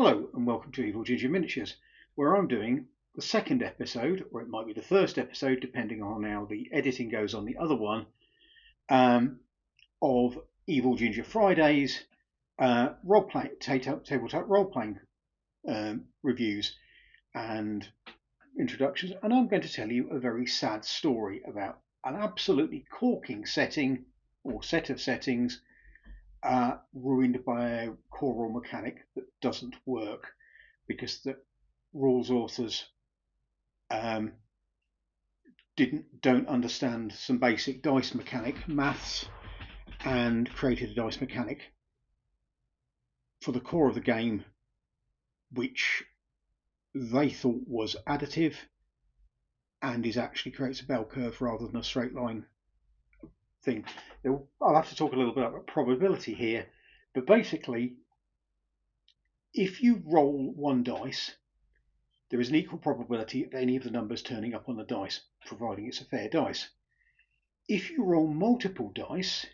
Hello and welcome to EvilGinger Miniatures, where I'm doing the second episode, or it might be the first episode depending on how the editing goes on the other one, of EvilGinger Fridays tabletop role-playing reviews and introductions, and I'm going to tell you a very sad story about an absolutely corking setting or set of settings ruined by a core rule mechanic that doesn't work because the rules authors don't understand some basic dice mechanic maths and created a dice mechanic for the core of the game which they thought was additive and actually creates a bell curve rather than a straight line thing. I'll have to talk a little bit about probability here, but basically if you roll one dice, there is an equal probability of any of the numbers turning up on the dice, providing it's a fair dice. If you roll multiple dice,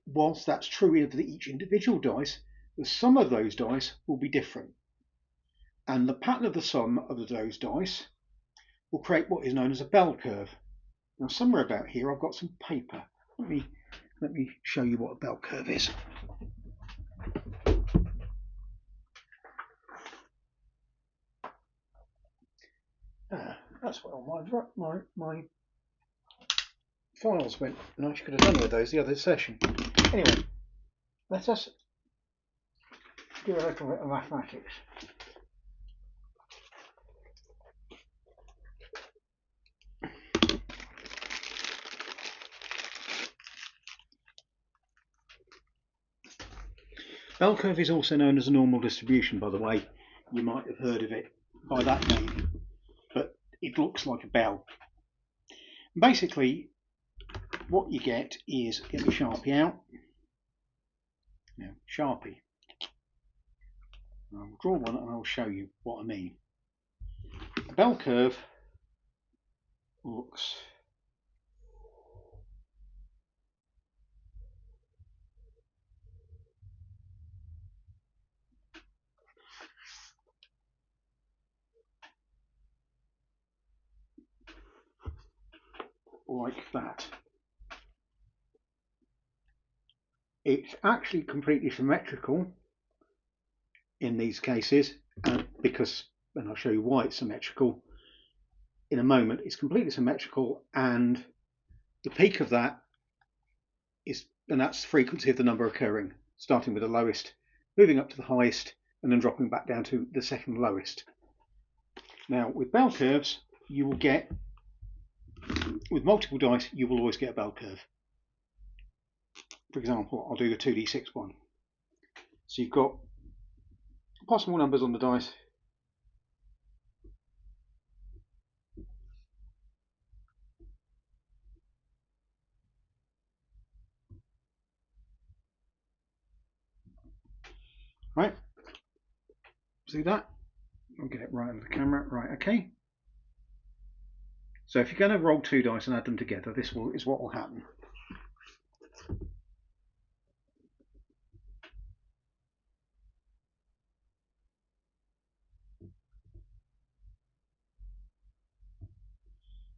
whilst that's true of each individual dice, the sum of those dice will be different. And the pattern of the sum of those dice will create what is known as a bell curve. Now, somewhere about here, I've got some paper. Let me show you what a bell curve is. That's where all my files went, and I could have done with those the other session. Anyway, let us do a little bit of mathematics. Bell curve is also known as a normal distribution, by the way. You might have heard of it by that name, but it looks like a bell. Basically, what you get is, get the Sharpie out. Now, Sharpie. I'll draw one and I'll show you what I mean. A bell curve looks like that. It's actually completely symmetrical in these cases, and I'll show you why it's symmetrical in a moment. It's completely symmetrical, and the peak of that that's the frequency of the number occurring, starting with the lowest, moving up to the highest, and then dropping back down to the second lowest. Now, with bell curves, you will get, with multiple dice, you will always get a bell curve. For example, I'll do the 2d6 one. So you've got possible numbers on the dice. Right, see that? I'll get it right under the camera. Right, okay. So if you're going to roll two dice and add them together, this is what will happen.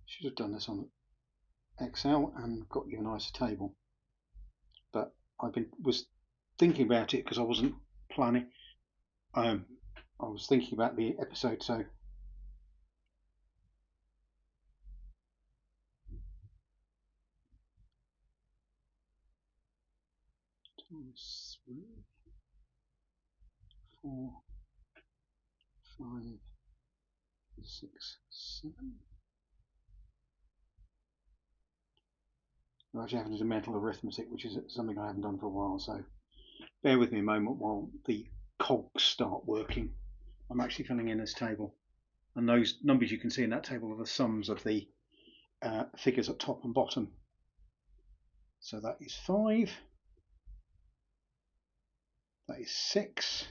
Should have done this on Excel and got you a nicer table, but was thinking about it because I wasn't planning. I was thinking about the episode, so times 3, 4, 5, 6, 7. I'm actually having to do mental arithmetic, which is something I haven't done for a while, so bear with me a moment while the cogs start working. I'm actually filling in this table, and those numbers you can see in that table are the sums of the figures at top and bottom. So that is 5, that is 6,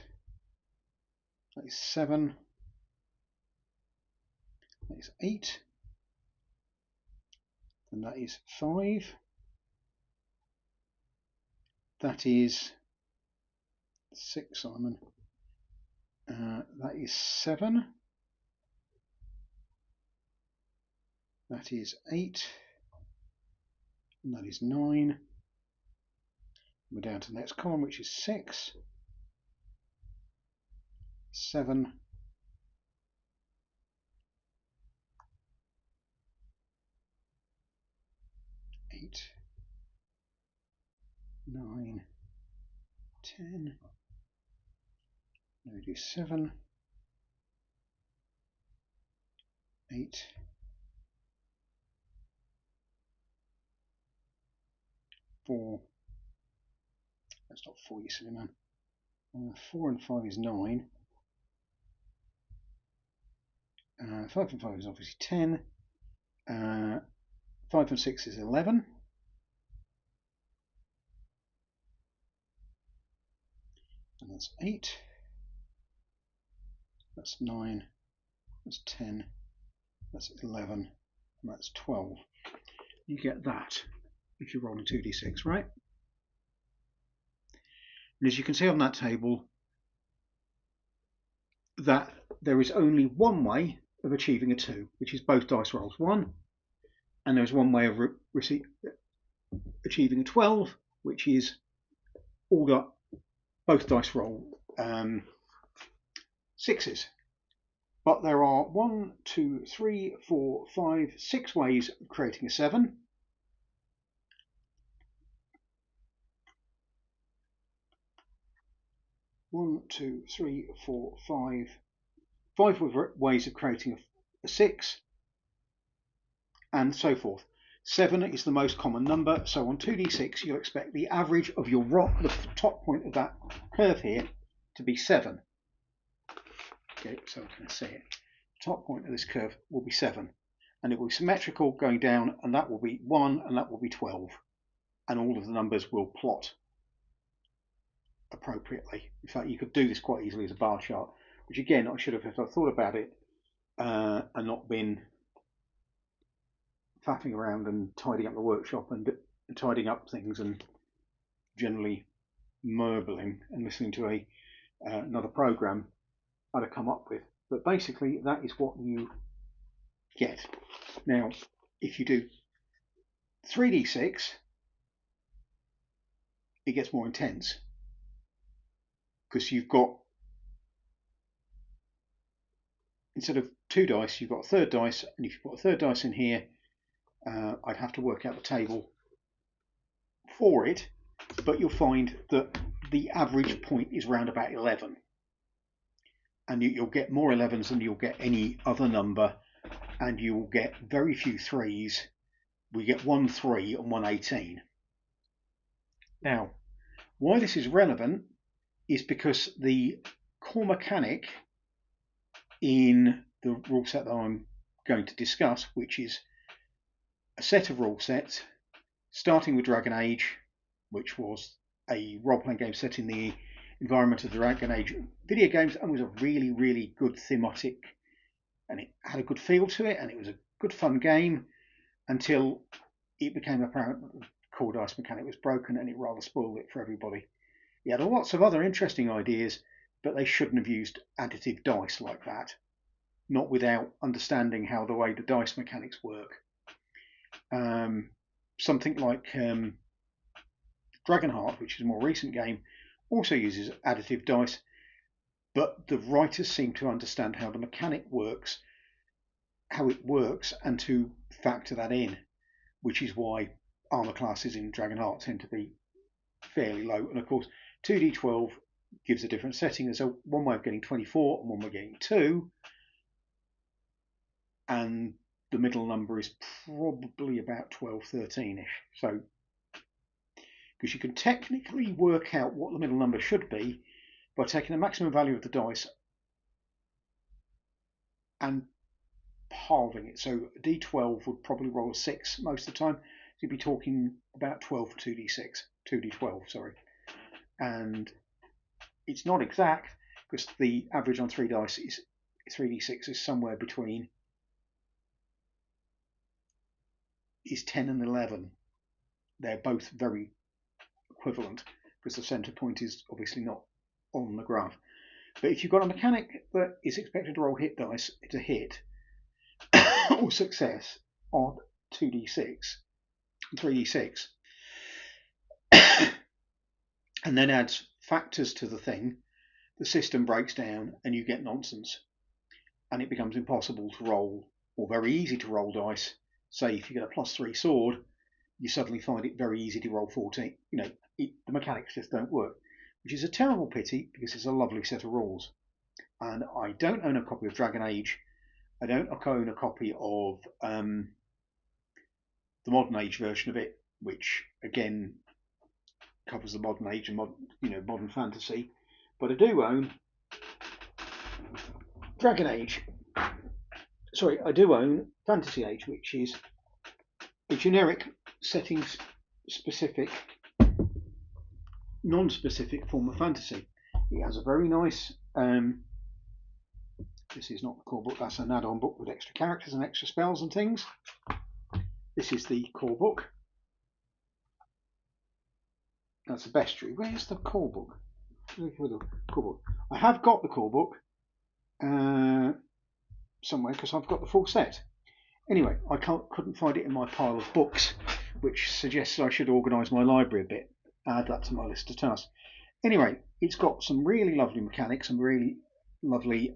that is 7, that is 8, and that is 5, that is 6, Simon. That is 7. That is 8. And that is 9. We're down to the next column, which is 6, 7, 8, 9, 10. Now we do 7, 8, 4. That's not 4, you silly man. 4 and 5 is 9. 5 and 5 is obviously 10. 5 and 6 is 11. And that's 8. That's 9. That's 10. That's 11. And that's 12. You get that if you're rolling 2d6, right? And as you can see on that table, that there is only one way of achieving a 2, which is both dice rolls 1, and there's one way of achieving a 12, which is both dice roll 6s. But there are 1, 2, 3, 4, 5, 6 ways of creating a 7. One, two, three, four, five. 5 ways of creating a 6, and so forth. 7 is the most common number, so on 2d6 you'll expect the average of your the top point of that curve here to be 7. Okay, so I can see it. The top point of this curve will be 7, and it will be symmetrical going down, and that will be 1, and that will be 12, and all of the numbers will plot appropriately. In fact, you could do this quite easily as a bar chart, which again I should have, if I thought about it and not been faffing around and tidying up the workshop and tidying up things and generally murbling and listening to another program, I'd have come up with. But basically that is what you get. Now if you do 3d6, it gets more intense, because you've got, instead of 2 dice, you've got a third dice, and if you put a third dice in here, I'd have to work out the table for it, but you'll find that the average point is round about 11, and you'll get more 11s than you'll get any other number, and you will get very few 3s. We get 1 3 and 1 18. Now, why this is relevant is because the core mechanic in the rule set that I'm going to discuss, which is a set of rule sets starting with Dragon Age, which was a role-playing game set in the environment of the Dragon Age video games, and was a really, really good thematic, and it had a good feel to it, and it was a good fun game until it became apparent that the core dice mechanic was broken, and it rather spoiled it for everybody. It had lots of other interesting ideas, but they shouldn't have used additive dice like that, not without understanding how the way the dice mechanics work. Something like Dragonheart, which is a more recent game, also uses additive dice, but the writers seem to understand how the mechanic works, how it works, and to factor that in, which is why armor classes in Dragonheart tend to be fairly low. And of course 2d12 gives a different setting. There's one way of getting 24 and one way of getting 2, and the middle number is probably about 12, 13-ish. So, because you can technically work out what the middle number should be by taking the maximum value of the dice and halving it. So a d12 would probably roll a 6 most of the time. So you'd be talking about 12 for 2d12, sorry. And it's not exact, because the average on 3d6 is somewhere between 10 and 11. They're both very equivalent, because the center point is obviously not on the graph. But if you've got a mechanic that is expected to roll hit dice to hit or success on 2d6 and 3d6, and then adds factors to the thing, the system breaks down and you get nonsense. And it becomes impossible to roll, or very easy to roll dice. Say if you get a +3 sword, you suddenly find it very easy to roll 14. The mechanics just don't work, which is a terrible pity because it's a lovely set of rules. And I don't own a copy of Dragon Age. I don't own a copy of the Modern Age version of it, which again covers the Modern Age and modern fantasy. But I do own Dragon Age. Sorry, I do own Fantasy Age, which is a generic settings specific, non-specific form of fantasy. It has a very nice, this is not the core book, that's an add-on book with extra characters and extra spells and things. This is the core book. That's the bestiary. Where's the core book? I have got the core book somewhere because I've got the full set. Anyway, I couldn't find it in my pile of books, which suggests I should organise my library a bit. Add that to my list of tasks. Anyway, it's got some really lovely mechanics, some really lovely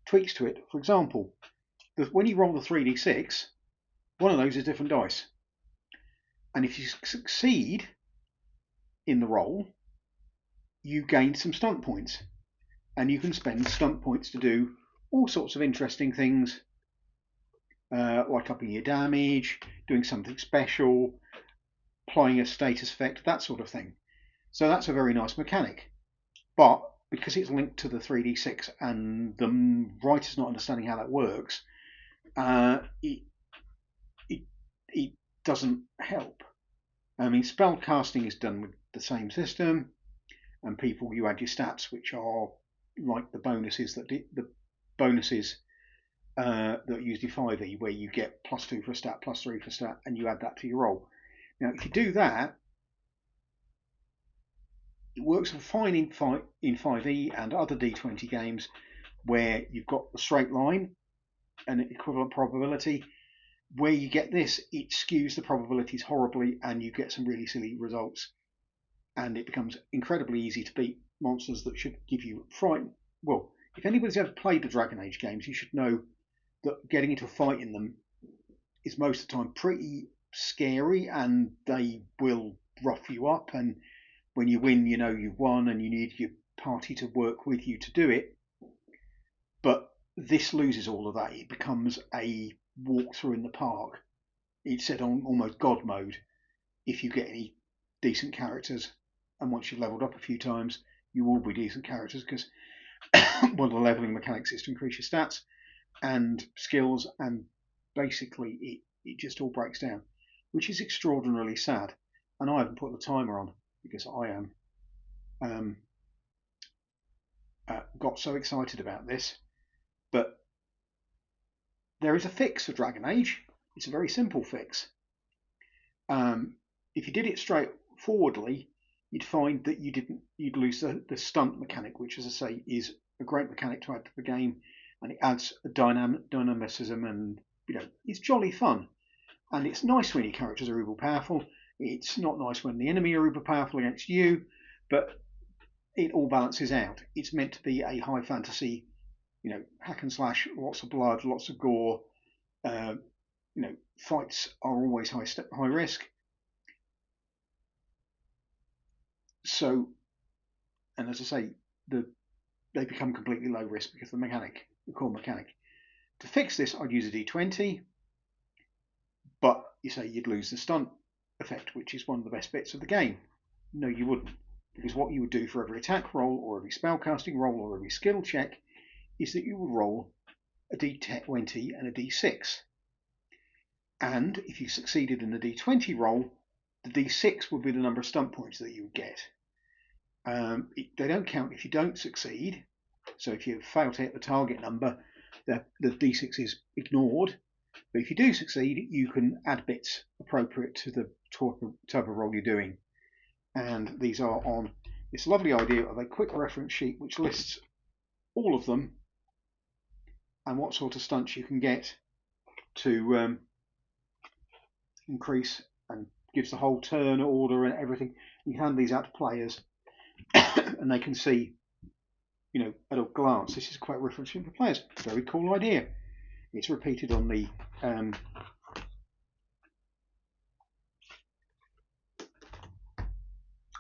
tweaks to it. For example, when you roll the 3d6, one of those is different dice. And if you succeed in the roll, you gain some stunt points. And you can spend stunt points to do all sorts of interesting things, like upping your damage, doing something special, applying a status effect, that sort of thing. So that's a very nice mechanic. But because it's linked to the 3d6 and the writer's not understanding how that works, it doesn't help. I mean, spell casting is done with the same system, and you add your stats, which are like the bonuses that use the 5e, where you get +2 for a stat, +3 for a stat, and you add that to your roll. Now, if you do that, it works fine in 5e and other D20 games where you've got the straight line and equivalent probability. Where you get this, it skews the probabilities horribly and you get some really silly results. And it becomes incredibly easy to beat monsters that should give you fright. Well, if anybody's ever played the Dragon Age games, you should know that getting into a fight in them is most of the time pretty scary, and they will rough you up, and when you win, you know you've won and you need your party to work with you to do it. But this loses all of that. It becomes a walkthrough in the park. It's set on almost God mode if you get any decent characters, and once you've leveled up a few times, you will be decent characters because one of the leveling mechanics is to increase your stats and skills, and basically it just all breaks down, which is extraordinarily sad. And I haven't put the timer on because I am got so excited about this. But there is a fix for Dragon Age. It's a very simple fix. If you did it straightforwardly, you'd find that you'd lose the stunt mechanic, which, as I say, is a great mechanic to add to the game, and it adds a dynamicism, and it's jolly fun. And it's nice when your characters are uber powerful. It's not nice when the enemy are uber powerful against you, but it all balances out. It's meant to be a high fantasy, hack and slash, lots of blood, lots of gore. Fights are always high risk. So, and as I say, they become completely low risk because the core mechanic. To fix this, I'd use a D20, but you say you'd lose the stunt effect, which is one of the best bits of the game. No, you wouldn't, because what you would do for every attack roll, or every spellcasting roll, or every skill check, is that you would roll a D20 and a D6. And if you succeeded in the D20 roll, the D6 would be the number of stunt points that you would get. They don't count if you don't succeed. So if you fail to hit the target number, the D6 is ignored. But if you do succeed, you can add bits appropriate to the type of roll you're doing. And these are on this lovely idea of a quick reference sheet which lists all of them and what sort of stunts you can get to increase, and gives the whole turn order and everything. You hand these out to players and they can see, you know, at a glance, this is quite referencing for players. Very cool idea. It's repeated on the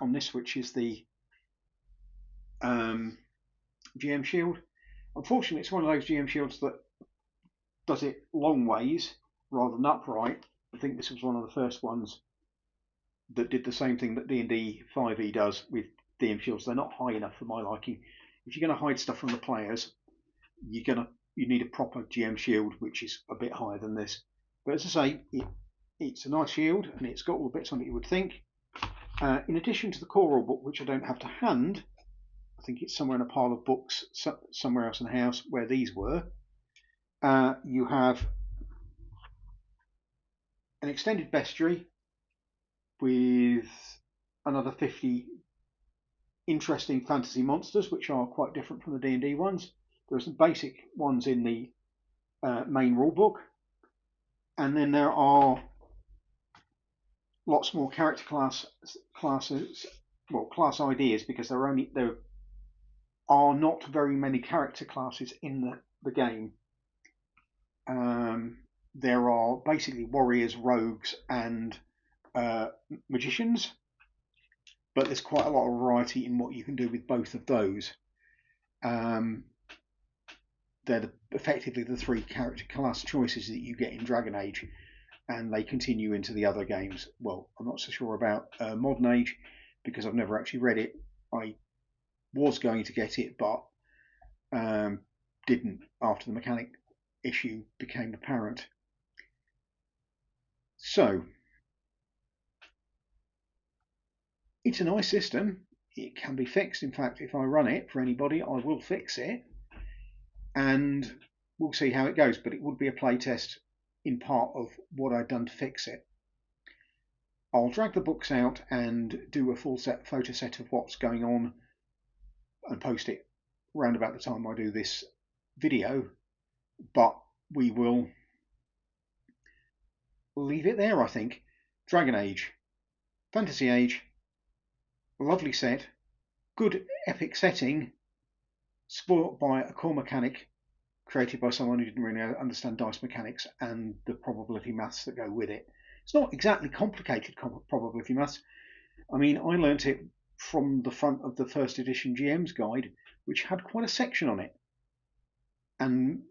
on this, which is the GM shield. Unfortunately, it's one of those GM shields that does it long ways rather than upright. I think this was one of the first ones that did the same thing that D&D 5e does with DM shields. They're not high enough for my liking. If you're going to hide stuff from the players, you need a proper GM shield, which is a bit higher than this. But as I say, it's a nice shield, and it's got all the bits on it you would think. In addition to the core rule book, which I don't have to hand, I think it's somewhere in a pile of books somewhere else in the house where these were. You have an extended bestiary with another 50 interesting fantasy monsters, which are quite different from the D&D ones. There are some basic ones in the main rulebook, and then there are lots more character classes, well, class ideas, because there are not very many character classes in the game. There are basically warriors, rogues, and magicians, but there's quite a lot of variety in what you can do with both of those. They're effectively the three character class choices that you get in Dragon Age, and they continue into the other games. Well, I'm not so sure about Modern Age because I've never actually read it. I was going to get it, but didn't after the mechanic issue became apparent. So, it's a nice system. It can be fixed. In fact, if I run it for anybody, I will fix it, and we'll see how it goes. But it would be a playtest in part of what I'd done to fix it. I'll drag the books out and do a full photo set of what's going on and post it around about the time I do this video, but we will leave it there, I think. Dragon Age, Fantasy Age, lovely set, good epic setting, spoilt by a core mechanic created by someone who didn't really understand dice mechanics and the probability maths that go with it. It's not exactly complicated probability maths. I mean, I learnt it from the front of the first edition GM's guide, which had quite a section on it, and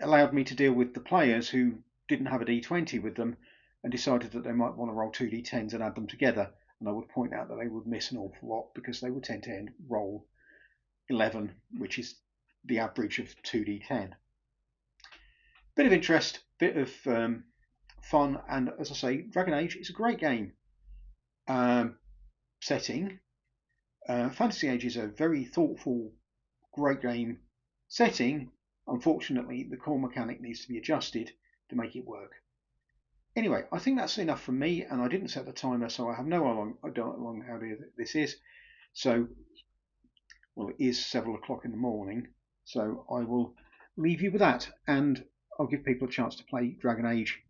allowed me to deal with the players who didn't have a d20 with them and decided that they might want to roll 2d10s and add them together. And I would point out that they would miss an awful lot because they would tend to roll 11, which is the average of 2d10. Bit of interest, bit of fun, and as I say, Dragon Age is a great game. Setting. Fantasy Age is a very thoughtful, great game. Setting, unfortunately, the core mechanic needs to be adjusted to make it work. Anyway, I think that's enough from me, and I didn't set the timer, so I have no idea how long this is. So, well, it is several o'clock in the morning, so I will leave you with that, and I'll give people a chance to play Dragon Age